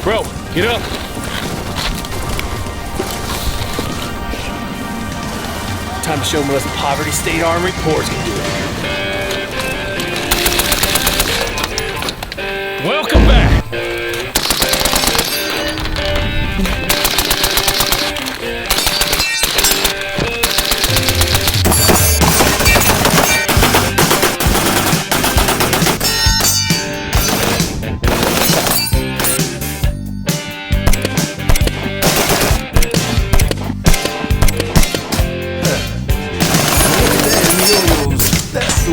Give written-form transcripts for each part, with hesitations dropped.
Bro, get up. Time to show them what this poverty state armory pours can do. Welcome back.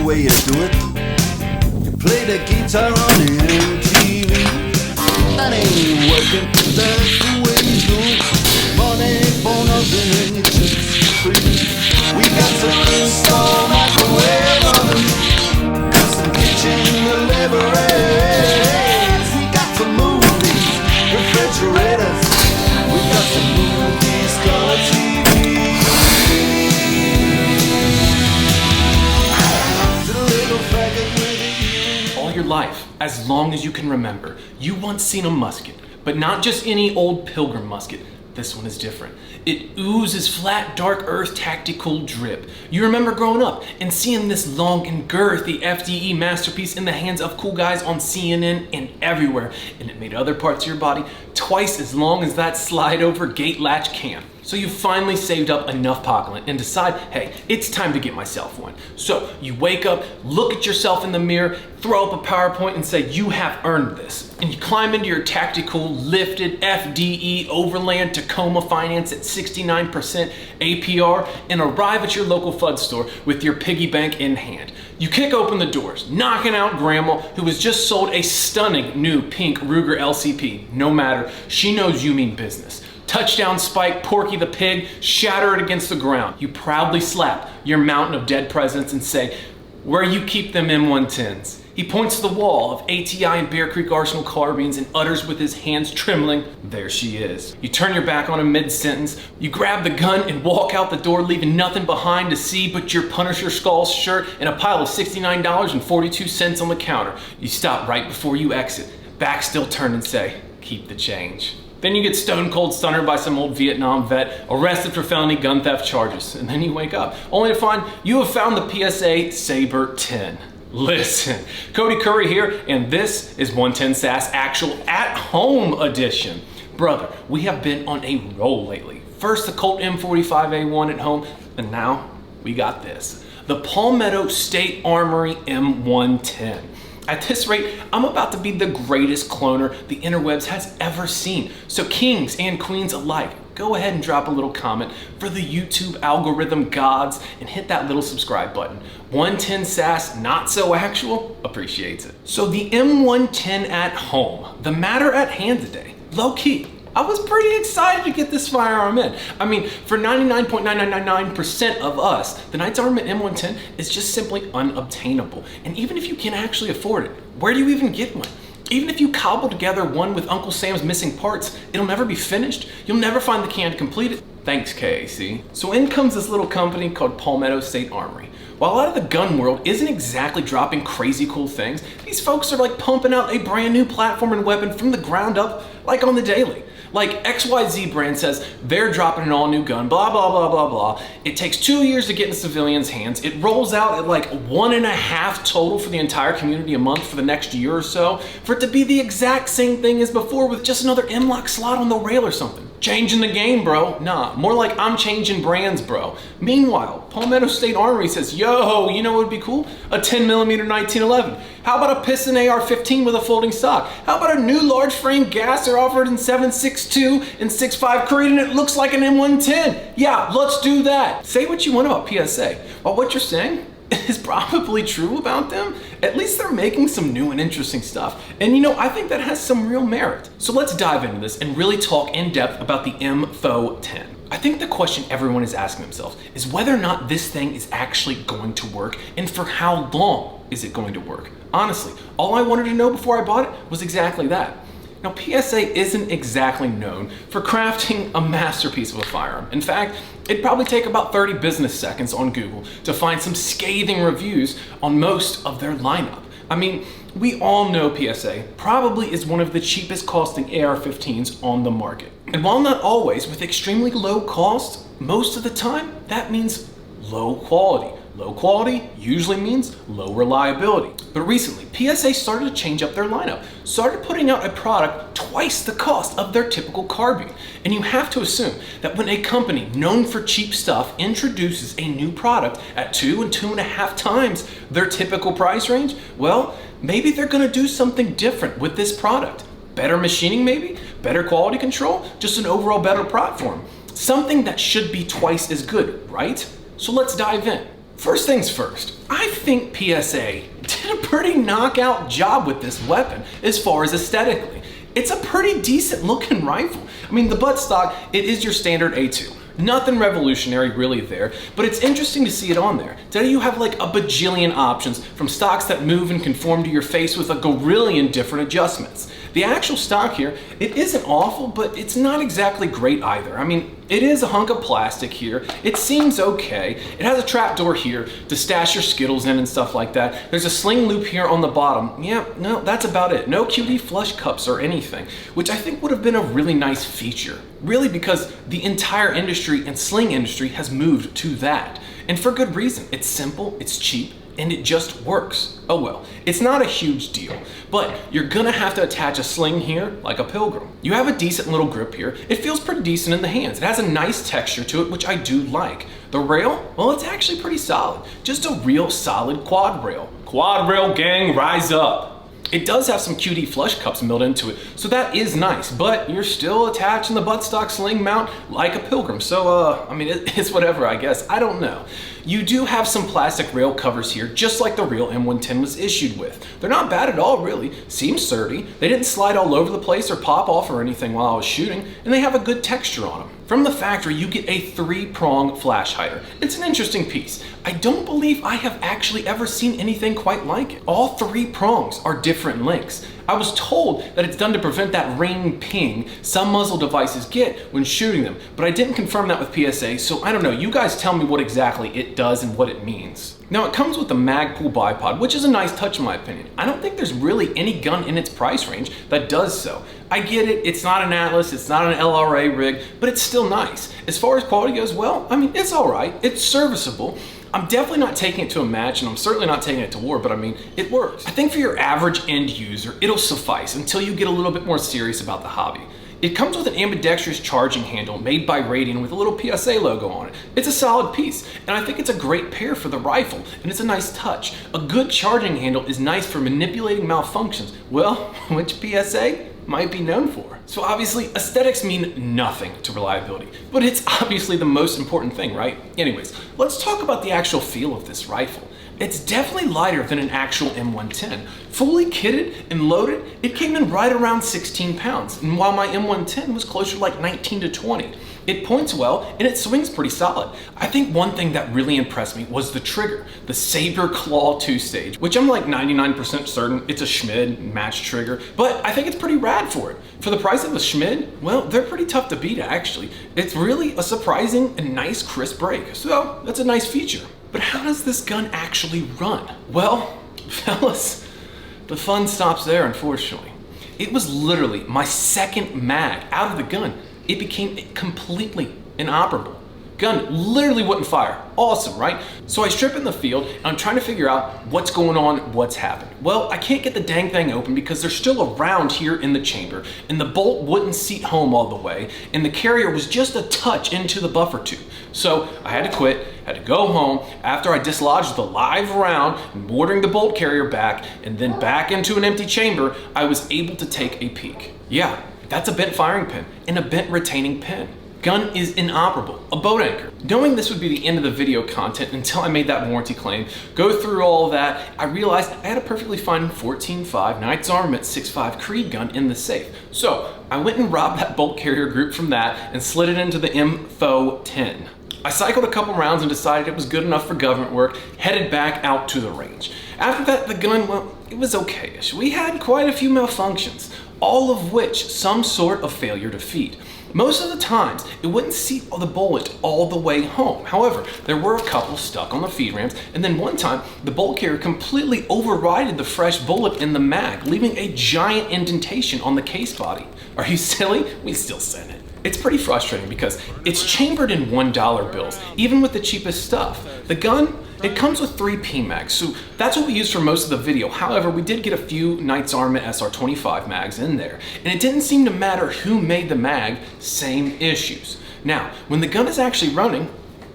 Way you do it. You play the guitar on MTV. That ain't working. That's the way you do it. Money for nothing and your chicks free. We got some install microwave ovens, custom kitchen deliveries. We got some movies, refrigerators. We got some movies, color TV. Your life, as long as you can remember, you once seen a musket, but not just any old pilgrim musket. This one is different. It oozes flat, dark earth tactical drip. You remember growing up and seeing this long and girthy FDE masterpiece in the hands of cool guys on CNN and everywhere, and it made other parts of your body twice as long as that slide over gate latch can. So you finally saved up enough pocket and decide, hey, it's time to get myself one. So you wake up, look at yourself in the mirror, throw up a PowerPoint and say, you have earned this. And you climb into your tactical, lifted FDE Overland Tacoma finance at 69% APR and arrive at your local FUD store with your piggy bank in hand. You kick open the doors, knocking out Grandma, who has just sold a stunning new pink Ruger LCP. No matter, she knows you mean business. Touchdown spike, Porky the pig, shatter it against the ground. You proudly slap your mountain of dead presidents and say, where you keep them M110s. He points to the wall of ATI and Bear Creek Arsenal carbines and utters with his hands trembling, there she is. You turn your back on him mid-sentence, you grab the gun and walk out the door, leaving nothing behind to see but your Punisher Skull shirt and a pile of $69.42 on the counter. You stop right before you exit, back still turned and say, keep the change. Then you get stone cold stunnered by some old Vietnam vet, arrested for felony gun theft charges, and then you wake up, only to find you have found the PSA SABRE 10. Listen, Cody Curry here, and this is 110 SASS Actual At Home Edition. Brother, we have been on a roll lately. First the Colt M45A1 at home, and now we got this. The Palmetto State Armory M110. At this rate, I'm about to be the greatest cloner the interwebs has ever seen. So kings and queens alike, go ahead and drop a little comment for the YouTube algorithm gods and hit that little subscribe button. 110 SASS Not So Actual appreciates it. So the M110 at home, the matter at hand today, low key. I was pretty excited to get this firearm in. I mean, for 99.9999% of us, the Knight's Armament M110 is just simply unobtainable. And even if you can actually afford it, where do you even get one? Even if you cobble together one with Uncle Sam's missing parts, it'll never be finished. You'll never find the can to complete it. Thanks, KAC. So in comes this little company called Palmetto State Armory. While a lot of the gun world isn't exactly dropping crazy cool things, these folks are like pumping out a brand new platform and weapon from the ground up, like on the daily. Like XYZ brand says they're dropping an all new gun, blah, blah, blah, blah, blah. It takes 2 years to get in civilians' hands. It rolls out at like 1.5 total for the entire community a month for the next year or so, for it to be the exact same thing as before with just another M-lock slot on the rail or something. Changing the game, bro. Nah, more like I'm changing brands, bro. Meanwhile, Palmetto State Armory says, yo, you know what would be cool? A 10mm 1911. How about a piston AR-15 with a folding stock? How about a new large frame gasser offered in 7.62 and 6.5 Creed and it looks like an M110? Yeah, let's do that. Say what you want about PSA, but what you're saying is probably true about them. At least they're making some new and interesting stuff. And you know, I think that has some real merit. So let's dive into this and really talk in depth about the M110. I think the question everyone is asking themselves is whether or not this thing is actually going to work and for how long is it going to work. Honestly, all I wanted to know before I bought it was exactly that. Now, PSA isn't exactly known for crafting a masterpiece of a firearm. In fact, it'd probably take about 30 business seconds on Google to find some scathing reviews on most of their lineup. I mean, we all know PSA probably is one of the cheapest costing AR-15s on the market. And while not always with extremely low cost, most of the time that means low quality. Low quality usually means low reliability. But recently, PSA started to change up their lineup, started putting out a product twice the cost of their typical carbine. And you have to assume that when a company known for cheap stuff introduces a new product at 2 and 2.5 times their typical price range, well, maybe they're gonna do something different with this product. Better machining maybe? Better quality control? Just an overall better platform. Something that should be twice as good, right? So let's dive in. First things first, I think PSA did a pretty knockout job with this weapon as far as aesthetically. It's a pretty decent looking rifle. I mean, the buttstock, it is your standard A2. Nothing revolutionary really there, but it's interesting to see it on there. Today you have like a bajillion options from stocks that move and conform to your face with a gorillion different adjustments. The actual stock here, it isn't awful, but it's not exactly great either. I mean, it is a hunk of plastic here. It seems okay. It has a trap door here to stash your Skittles in and stuff like that. There's a sling loop here on the bottom. Yeah, no, that's about it. No QD flush cups or anything, which I think would have been a really nice feature. Really, because the entire industry and sling industry has moved to that. And for good reason. It's simple, it's cheap, and it just works. Oh well, it's not a huge deal, but you're gonna have to attach a sling here like a Pilgrim. You have a decent little grip here. It feels pretty decent in the hands. It has a nice texture to it, which I do like. The rail, well, it's actually pretty solid. Just a real solid quad rail. Quad rail gang, rise up. It does have some QD flush cups milled into it, so that is nice, but you're still attaching the buttstock sling mount like a Pilgrim, so I mean, it's whatever, I guess. I don't know. You do have some plastic rail covers here, just like the real M110 was issued with. They're not bad at all, really. Seem sturdy. They didn't slide all over the place or pop off or anything while I was shooting, and they have a good texture on them. From the factory, you get a 3-prong flash hider. It's an interesting piece. I don't believe I have actually ever seen anything quite like it. All 3 prongs are different lengths. I was told that it's done to prevent that ring ping some muzzle devices get when shooting them, but I didn't confirm that with PSA, so I don't know. You guys tell me what exactly it does and what it means. Now, it comes with a Magpul bipod, which is a nice touch in my opinion. I don't think there's really any gun in its price range that does so. I get it, it's not an Atlas, it's not an LRA rig, but it's still nice. As far as quality goes, well, I mean, it's all right, it's serviceable. I'm definitely not taking it to a match, and I'm certainly not taking it to war, but I mean, it works. I think for your average end user, it'll suffice until you get a little bit more serious about the hobby. It comes with an ambidextrous charging handle made by Radian with a little PSA logo on it. It's a solid piece, and I think it's a great pair for the rifle, and it's a nice touch. A good charging handle is nice for manipulating malfunctions, well, which PSA might be known for. So obviously, aesthetics mean nothing to reliability, but it's obviously the most important thing, right? Anyways, let's talk about the actual feel of this rifle. It's definitely lighter than an actual M110. Fully kitted and loaded, it came in right around 16 pounds, and while my M110 was closer to like 19 to 20. It points well, and it swings pretty solid. I think one thing that really impressed me was the trigger, the Saber Claw 2-stage, which I'm like 99% certain it's a Schmid match trigger, but I think it's pretty rad for it. For the price of a Schmid, well, they're pretty tough to beat actually. It's really a surprising and nice crisp break, so that's a nice feature. But how does this gun actually run? Well, fellas, the fun stops there, unfortunately. It was literally my second mag out of the gun. It became completely inoperable. Gun literally wouldn't fire. Awesome, right? So I strip in the field and I'm trying to figure out what's going on, what's happened. Well, I can't get the dang thing open because they're still around here in the chamber and the bolt wouldn't seat home all the way and the carrier was just a touch into the buffer tube. So I had to quit, had to go home after I dislodged the live round, mortaring the bolt carrier back, and then back into an empty chamber, I was able to take a peek. Yeah, that's a bent firing pin and a bent retaining pin. Gun is inoperable, a boat anchor. Knowing this would be the end of the video content until I made that warranty claim, go through all that, I realized I had a perfectly fine 14.5 Knight's Armament 6.5 Creed gun in the safe. So I went and robbed that bolt carrier group from that and slid it into the M110. I cycled a couple rounds and decided it was good enough for government work, headed back out to the range. After that, the gun, well, it was okay-ish. We had quite a few malfunctions. all of which some sort of failure to feed. Most of the times, it wouldn't seat the bullet all the way home. However, there were a couple stuck on the feed rams, and then one time, the bolt carrier completely overrided the fresh bullet in the mag, leaving a giant indentation on the case body. Are you silly? We still sent it. It's pretty frustrating because it's chambered in $1 bills, even with the cheapest stuff. The gun, it comes with 3 PMags, so that's what we used for most of the video. However, we did get a few Knight's Armament SR25 mags in there, and it didn't seem to matter who made the mag, same issues. Now, when the gun is actually running,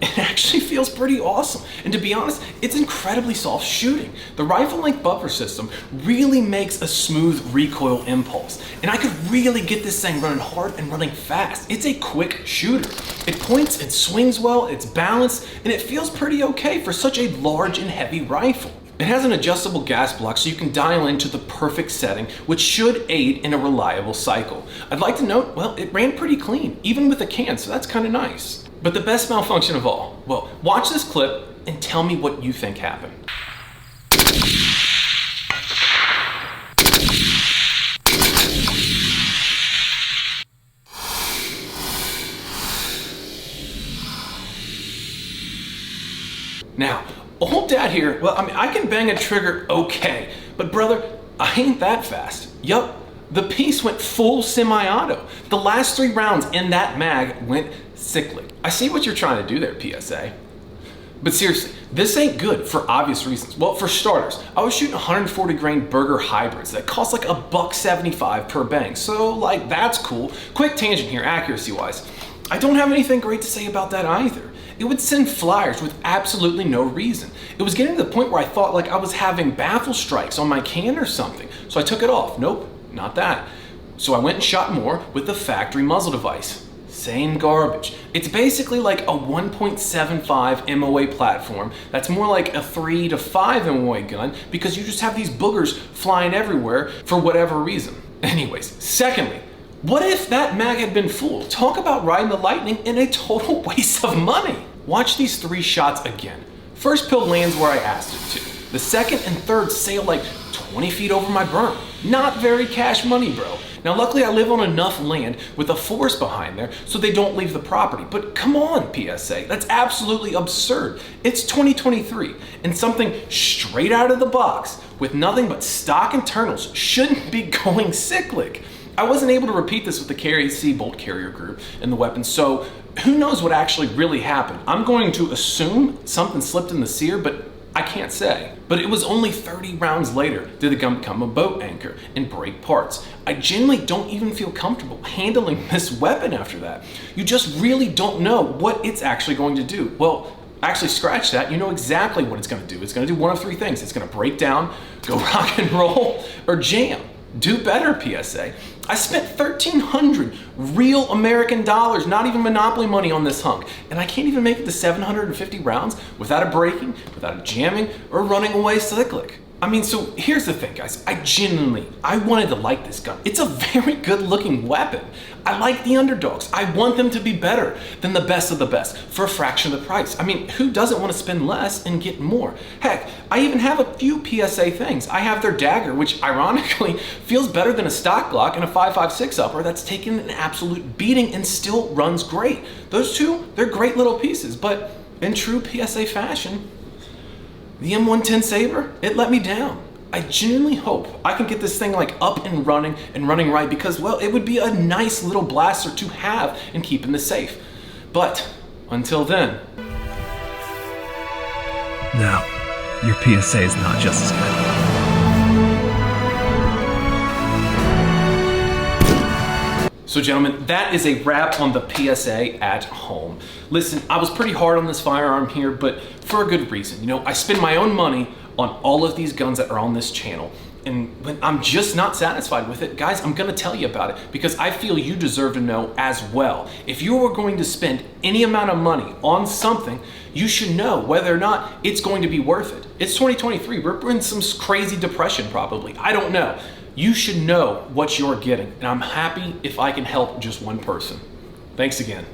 it actually feels pretty awesome. And to be honest, it's incredibly soft shooting. The rifle length buffer system really makes a smooth recoil impulse. And I could really get this thing running hard and running fast. It's a quick shooter. It points and swings well, it's balanced, and it feels pretty okay for such a large and heavy rifle. It has an adjustable gas block so you can dial into the perfect setting, which should aid in a reliable cycle. I'd like to note, well, it ran pretty clean, even with a can, so that's kind of nice. But the best malfunction of all, well, watch this clip and tell me what you think happened. Now, old dad here, well, I mean, I can bang a trigger okay, but brother, I ain't that fast. Yup, the piece went full semi-auto. The last 3 rounds in that mag went cyclic. I see what you're trying to do there, PSA. But seriously, this ain't good for obvious reasons. Well, for starters, I was shooting 140 grain Burger hybrids that cost like $1.75 per bang. So like, that's cool. Quick tangent here, accuracy wise. I don't have anything great to say about that either. It would send flyers with absolutely no reason. It was getting to the point where I thought like I was having baffle strikes on my can or something. So I took it off. Nope, not that. So I went and shot more with the factory muzzle device. Same garbage. It's basically like a 1.75 MOA platform that's more like a 3 to 5 MOA gun because you just have these boogers flying everywhere for whatever reason. Anyways, secondly, what if that mag had been full? Talk about riding the lightning in a total waste of money. Watch these 3 shots again. First pill lands where I asked it to. The second and third sail like 20 feet over my berm. Not very cash money, bro. Now luckily I live on enough land with a forest behind there so they don't leave the property. But come on, PSA, that's absolutely absurd. It's 2023 and something straight out of the box with nothing but stock internals shouldn't be going cyclic. I wasn't able to repeat this with the KAC bolt carrier group and the weapons, so who knows what actually really happened. I'm going to assume something slipped in the sear, but I can't say. But it was only 30 rounds later did the gun become a boat anchor and break parts. I genuinely don't even feel comfortable handling this weapon after that. You just really don't know what it's actually going to do. Well, actually scratch that, you know exactly what it's gonna do. It's gonna do one of 3 things. It's gonna break down, go rock and roll, or jam. Do better, PSA. I spent $1,300 real American dollars, not even Monopoly money on this hunk. And I can't even make it to 750 rounds without a breaking, without a jamming, or running away cyclic. I mean, so here's the thing, guys. I wanted to like this gun. It's a very good looking weapon. I like the underdogs. I want them to be better than the best of the best for a fraction of the price. I mean, who doesn't want to spend less and get more? Heck, I even have a few PSA things. I have their dagger, which ironically feels better than a stock Glock and a 5.56 upper that's taken an absolute beating and still runs great. Those two, they're great little pieces, but in true PSA fashion, the M110 Sabre, it let me down. I genuinely hope I can get this thing like up and running right because, well, it would be a nice little blaster to have and keep in the safe. But until then. No, your PSA is not just as good. So gentlemen, that is a wrap on the PSA at home. Listen, I was pretty hard on this firearm here, but for a good reason. You know, I spend my own money on all of these guns that are on this channel. And when I'm just not satisfied with it, guys, I'm gonna tell you about it because I feel you deserve to know as well. If you were going to spend any amount of money on something, you should know whether or not it's going to be worth it. It's 2023, we're in some crazy depression probably, I don't know. You should know what you're getting, and I'm happy if I can help just one person. Thanks again.